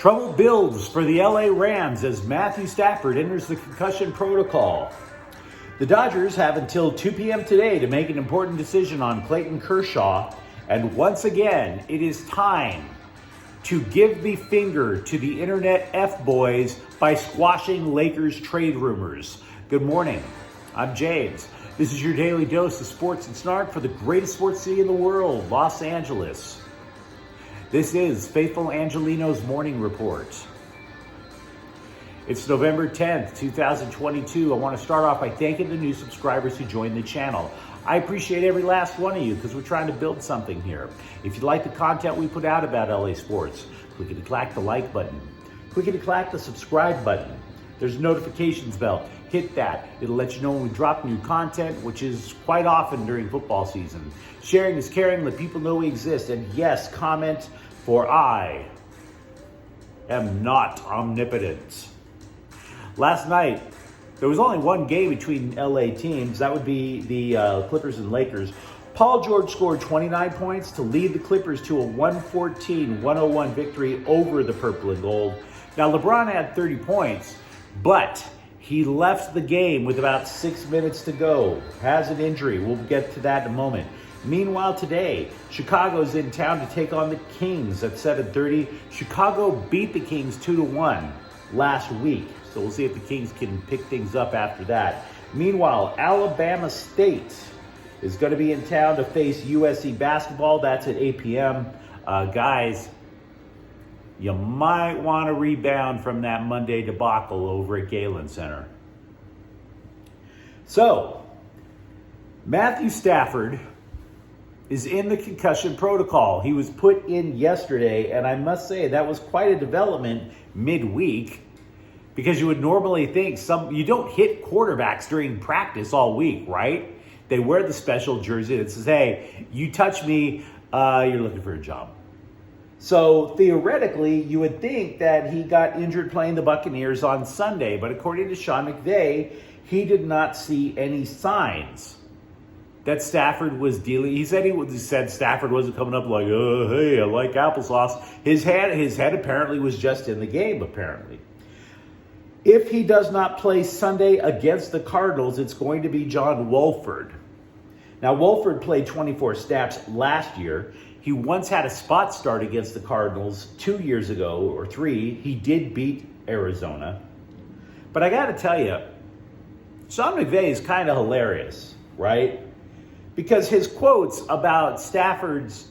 Trouble builds for the LA Rams as Matthew Stafford enters the concussion protocol. The Dodgers have until 2 p.m. today to make an important decision on Clayton Kershaw, and once again, it is time to give the finger to the internet F-boys by squashing Lakers trade rumors. Good morning, I'm James. This is your daily dose of sports and snark for the greatest sports city in the world, Los Angeles. This is Faithful Angelenos Morning Report. It's November 10th, 2022. I want to start off by thanking the new subscribers who joined the channel. I appreciate every last one of you because we're trying to build something here. If you like the content we put out about LA sports, clickety-clack the like button. Clickety-clack the subscribe button. There's a notifications bell. Hit that. It'll let you know when we drop new content, which is quite often during football season. Sharing is caring. Let people know we exist. And yes, comment, for I am not omnipotent. Last night, there was only one game between LA teams. That would be the Clippers and Lakers. Paul George scored 29 points to lead the Clippers to a 114-101 victory over the Purple and Gold. Now, LeBron had 30 points, but he left the game with about 6 minutes to go. Has an injury. We'll get to that in a moment. Meanwhile, today, Chicago's in town to take on the Kings at 7:30. Chicago beat the Kings 2-1 last week. So we'll see if the Kings can pick things up after that. Meanwhile, Alabama State is going to be in town to face USC basketball. That's at 8 p.m. Guys, you might want to rebound from that Monday debacle over at Galen Center. So, Matthew Stafford is in the concussion protocol. He was put in yesterday, and I must say that was quite a development midweek, because you would normally think you don't hit quarterbacks during practice all week, right? They wear the special jersey that says, hey, you touch me, you're looking for a job. So theoretically, you would think that he got injured playing the Buccaneers on Sunday, but according to Sean McVay, he did not see any signs that Stafford was dealing. He said Stafford wasn't coming up like, oh, hey, I like applesauce. His head apparently was just in the game, apparently. If he does not play Sunday against the Cardinals, it's going to be John Wolford. Now, Wolford played 24 snaps last year. He once had a spot start against the Cardinals 2 years ago, or 3. He did beat Arizona. But I got to tell you, Sean McVay is kind of hilarious, right? Because his quotes about Stafford's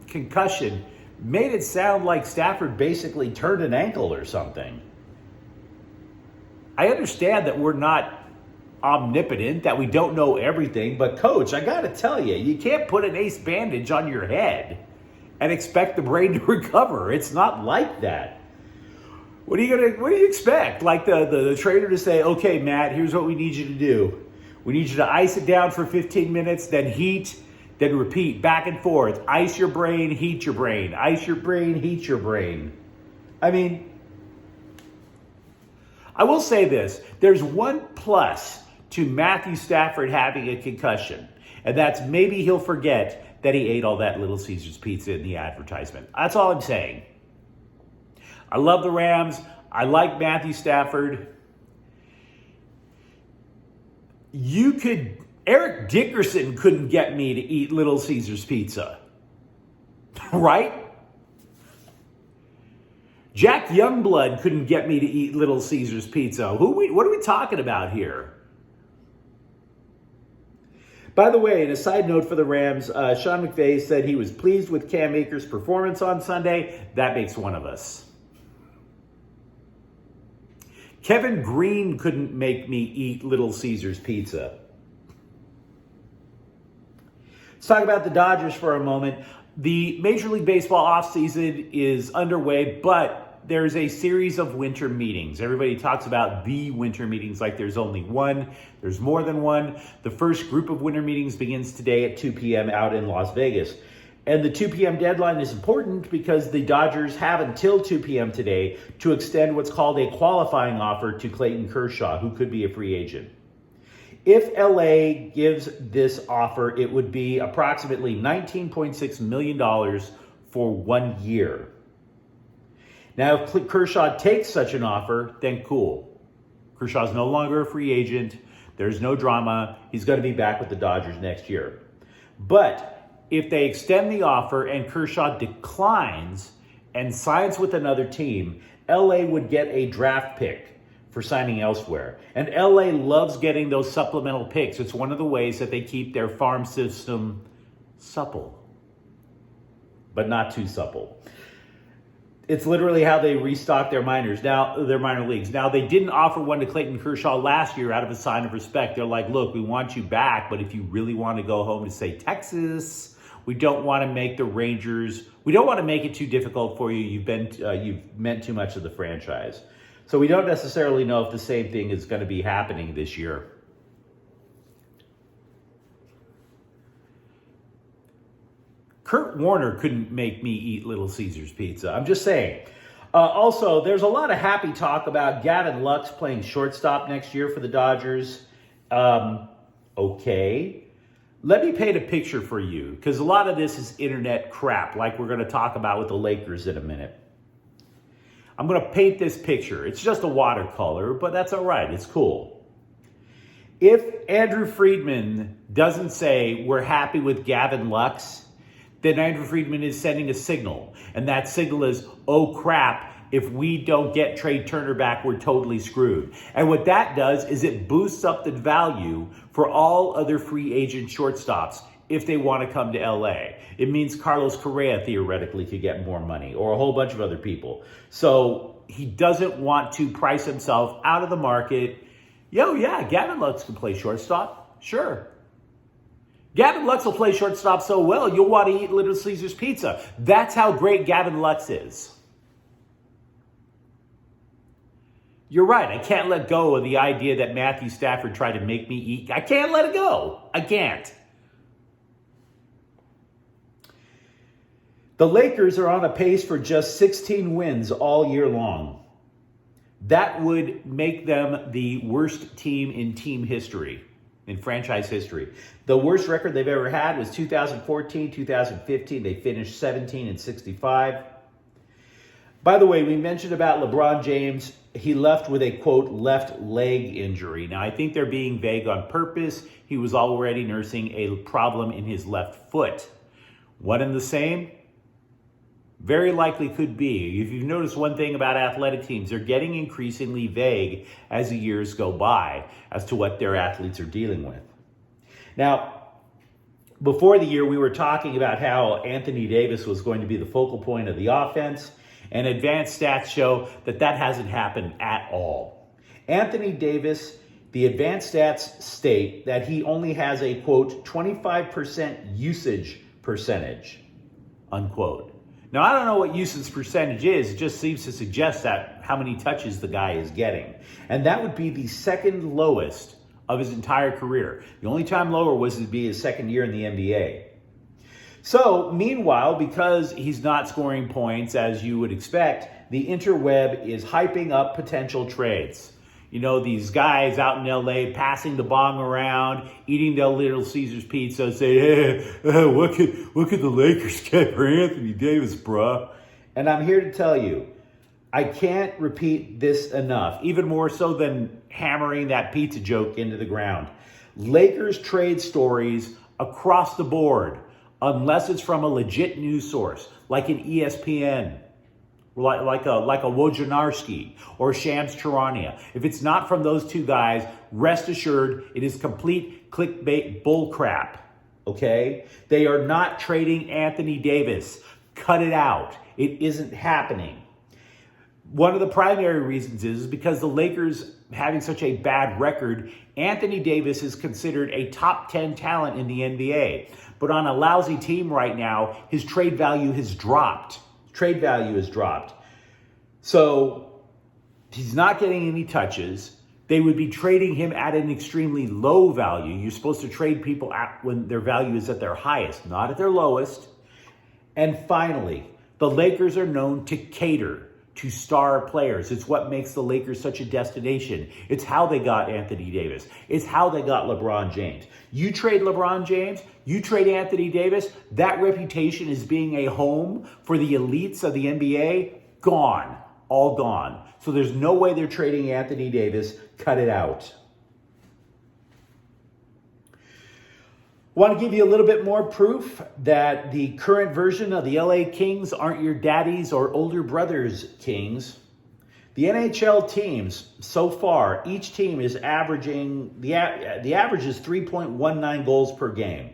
concussion made it sound like Stafford basically turned an ankle or something. I understand that we're not omnipotent, that we don't know everything, but coach, I got to tell you, you can't put an ace bandage on your head and expect the brain to recover. It's not like that. What do you expect? Like the trainer to say, okay, Matt, here's what we need you to do. We need you to ice it down for 15 minutes, then heat, then repeat back and forth. Ice your brain, heat your brain. Ice your brain, heat your brain. I mean, I will say this. There's one plus to Matthew Stafford having a concussion, and that's maybe he'll forget that he ate all that Little Caesars pizza in the advertisement. That's all I'm saying. I love the Rams. I like Matthew Stafford. Eric Dickerson couldn't get me to eat Little Caesars pizza, right? Jack Youngblood couldn't get me to eat Little Caesars pizza. What are we talking about here? By the way, and a side note for the Rams, Sean McVay said he was pleased with Cam Akers' performance on Sunday. That makes one of us. Kevin Green couldn't make me eat Little Caesars pizza. Let's talk about the Dodgers for a moment. The Major League Baseball offseason is underway, but there's a series of winter meetings. Everybody talks about the winter meetings like there's only one. There's more than one. The first group of winter meetings begins today at 2 p.m. out in Las Vegas. And the 2 p.m. deadline is important because the Dodgers have until 2 p.m. today to extend what's called a qualifying offer to Clayton Kershaw, who could be a free agent. If LA gives this offer, it would be approximately $19.6 million for 1 year. Now, if Kershaw takes such an offer, then cool. Kershaw's no longer a free agent. There's no drama. He's going to be back with the Dodgers next year. But if they extend the offer and Kershaw declines and signs with another team, LA would get a draft pick for signing elsewhere. And LA loves getting those supplemental picks. It's one of the ways that they keep their farm system supple, but not too supple. It's literally how they restock their minor leagues. Now, they didn't offer one to Clayton Kershaw last year out of a sign of respect. They're like, look, we want you back, but if you really want to go home to, say, Texas, we don't want to make the Rangers, we don't want to make it too difficult for you. You've meant too much of the franchise. So we don't necessarily know if the same thing is going to be happening this year. Kurt Warner couldn't make me eat Little Caesars pizza. I'm just saying. Also, there's a lot of happy talk about Gavin Lux playing shortstop next year for the Dodgers. Okay. Let me paint a picture for you, because a lot of this is internet crap, like we're going to talk about with the Lakers in a minute. I'm going to paint this picture. It's just a watercolor, but that's all right. It's cool. If Andrew Friedman doesn't say we're happy with Gavin Lux, then Andrew Friedman is sending a signal. And that signal is, oh crap, if we don't get Trey Turner back, we're totally screwed. And what that does is it boosts up the value for all other free agent shortstops if they want to come to LA. It means Carlos Correa theoretically could get more money, or a whole bunch of other people. So he doesn't want to price himself out of the market. Yeah, Gavin Lux can play shortstop. Sure. Gavin Lux will play shortstop so well, you'll want to eat Little Caesars pizza. That's how great Gavin Lux is. You're right. I can't let go of the idea that Matthew Stafford tried to make me eat. I can't let it go. I can't. The Lakers are on a pace for just 16 wins all year long. That would make them the worst team in team history. In franchise history. The worst record they've ever had was 2014, 2015. They finished 17-65. By the way, we mentioned about LeBron James. He left with a, quote, left leg injury. Now, I think they're being vague on purpose. He was already nursing a problem in his left foot. One and the same? Very likely could be. If you've noticed one thing about athletic teams, they're getting increasingly vague as the years go by as to what their athletes are dealing with. Now, before the year, we were talking about how Anthony Davis was going to be the focal point of the offense, and advanced stats show that that hasn't happened at all. Anthony Davis, the advanced stats state that he only has a, quote, 25% usage percentage, unquote. Now, I don't know what usage percentage is. It just seems to suggest that how many touches the guy is getting. And that would be the second lowest of his entire career. The only time lower was to be his second year in the NBA. So, meanwhile, because he's not scoring points as you would expect, the interweb is hyping up potential trades. You know, these guys out in LA passing the bong around, eating their Little Caesars pizza, saying, hey, what could the Lakers get for Anthony Davis, bruh? And I'm here to tell you, I can't repeat this enough, even more so than hammering that pizza joke into the ground. Lakers trade stories across the board, unless it's from a legit news source, like an ESPN, like a Wojnarowski or Shams Charania. If it's not from those two guys, rest assured it is complete clickbait bullcrap, okay? They are not trading Anthony Davis. Cut it out. It isn't happening. One of the primary reasons is because the Lakers having such a bad record, Anthony Davis is considered a top 10 talent in the NBA. But on a lousy team right now, his trade value has dropped. Trade value has dropped. So he's not getting any touches. They would be trading him at an extremely low value. You're supposed to trade people when their value is at their highest, not at their lowest. And finally, the Lakers are known to cater to star players. It's what makes the Lakers such a destination. It's how they got Anthony Davis. It's how they got LeBron James. You trade LeBron James, you trade Anthony Davis, that reputation as being a home for the elites of the NBA, gone, all gone. So there's no way they're trading Anthony Davis. Cut it out. Want to give you a little bit more proof that the current version of the LA Kings aren't your daddy's or older brother's Kings. The NHL teams so far, each team is averaging, the average is 3.19 goals per game.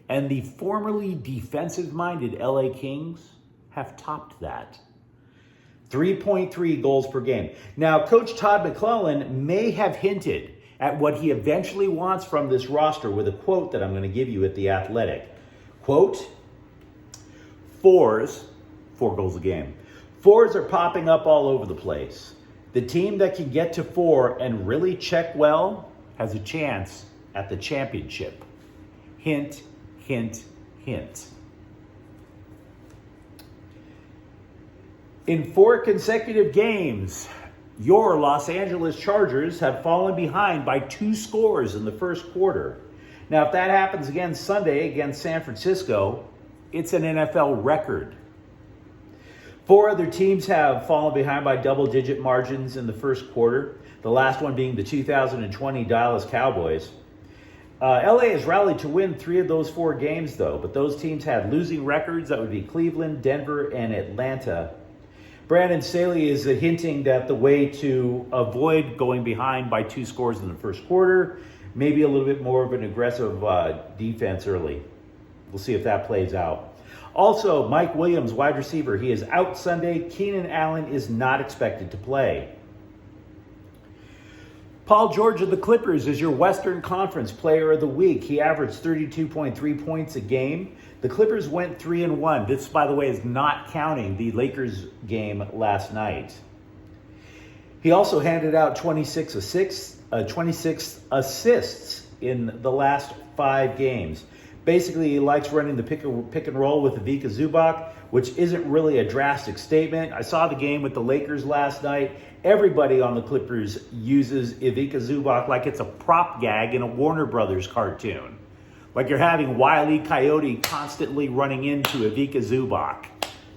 And the formerly defensive-minded LA Kings have topped that. 3.3 goals per game. Now, Coach Todd McClellan may have hinted at what he eventually wants from this roster with a quote that I'm going to give you at The Athletic. Quote, four goals a game. Fours are popping up all over the place. The team that can get to 4 and really check well has a chance at the championship. Hint, hint, hint. In 4 consecutive games, your Los Angeles Chargers have fallen behind by 2 scores in the first quarter. Now, if that happens again Sunday against San Francisco, it's an NFL record. 4 other teams have fallen behind by double-digit margins in the first quarter, the last one being the 2020 Dallas Cowboys. LA has rallied to win 3 of those 4 games, though, but those teams had losing records. That would be Cleveland, Denver, and Atlanta. Brandon Staley is hinting that the way to avoid going behind by 2 scores in the first quarter, maybe a little bit more of an aggressive defense early. We'll see if that plays out. Also, Mike Williams, wide receiver, he is out Sunday. Keenan Allen is not expected to play. Paul George of the Clippers is your Western Conference Player of the Week. He averaged 32.3 points a game. The Clippers went 3-1. This, by the way, is not counting the Lakers game last night. He also handed out 26 assists in the last 5 games. Basically, he likes running the pick and roll with Ivica Zubac, which isn't really a drastic statement. I saw the game with the Lakers last night. Everybody on the Clippers uses Ivica Zubac like it's a prop gag in a Warner Brothers cartoon. Like you're having Wile E. Coyote constantly running into Ivica Zubac.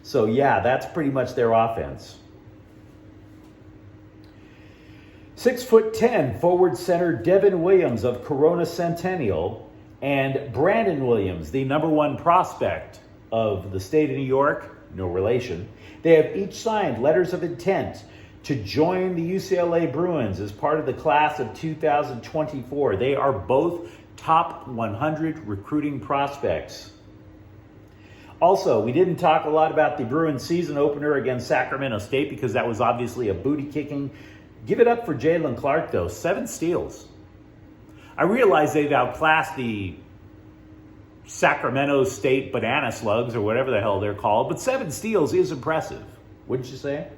So yeah, that's pretty much their offense. 6'10" forward center Devin Williams of Corona Centennial and Brandon Williams, the #1 prospect of the state of New York, no relation. They have each signed letters of intent to join the UCLA Bruins as part of the class of 2024. They are both top 100 recruiting prospects. Also, we didn't talk a lot about the Bruins season opener against Sacramento State because that was obviously a booty kicking. Give it up for Jalen Clark, though. 7 steals. I realize they've outclassed the Sacramento State Banana Slugs or whatever the hell they're called, but 7 steals is impressive. Wouldn't you say?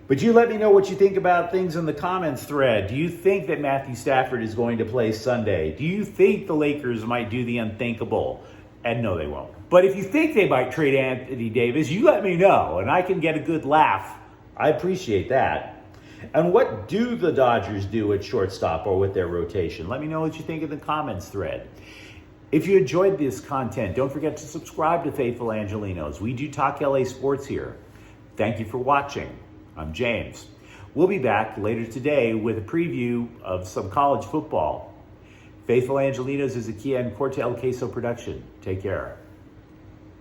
But you let me know what you think about things in the comments thread. Do you think that Matthew Stafford is going to play Sunday? Do you think the Lakers might do the unthinkable? And no, they won't. But if you think they might trade Anthony Davis, you let me know, and I can get a good laugh. I appreciate that. And what do the Dodgers do at shortstop or with their rotation? Let me know what you think in the comments thread. If you enjoyed this content, don't forget to subscribe to Faithful Angelenos. We do talk LA sports here. Thank you for watching. I'm James. We'll be back later today with a preview of some college football. Faithful Angelenos is a Kia and Corte El Queso production. Take care.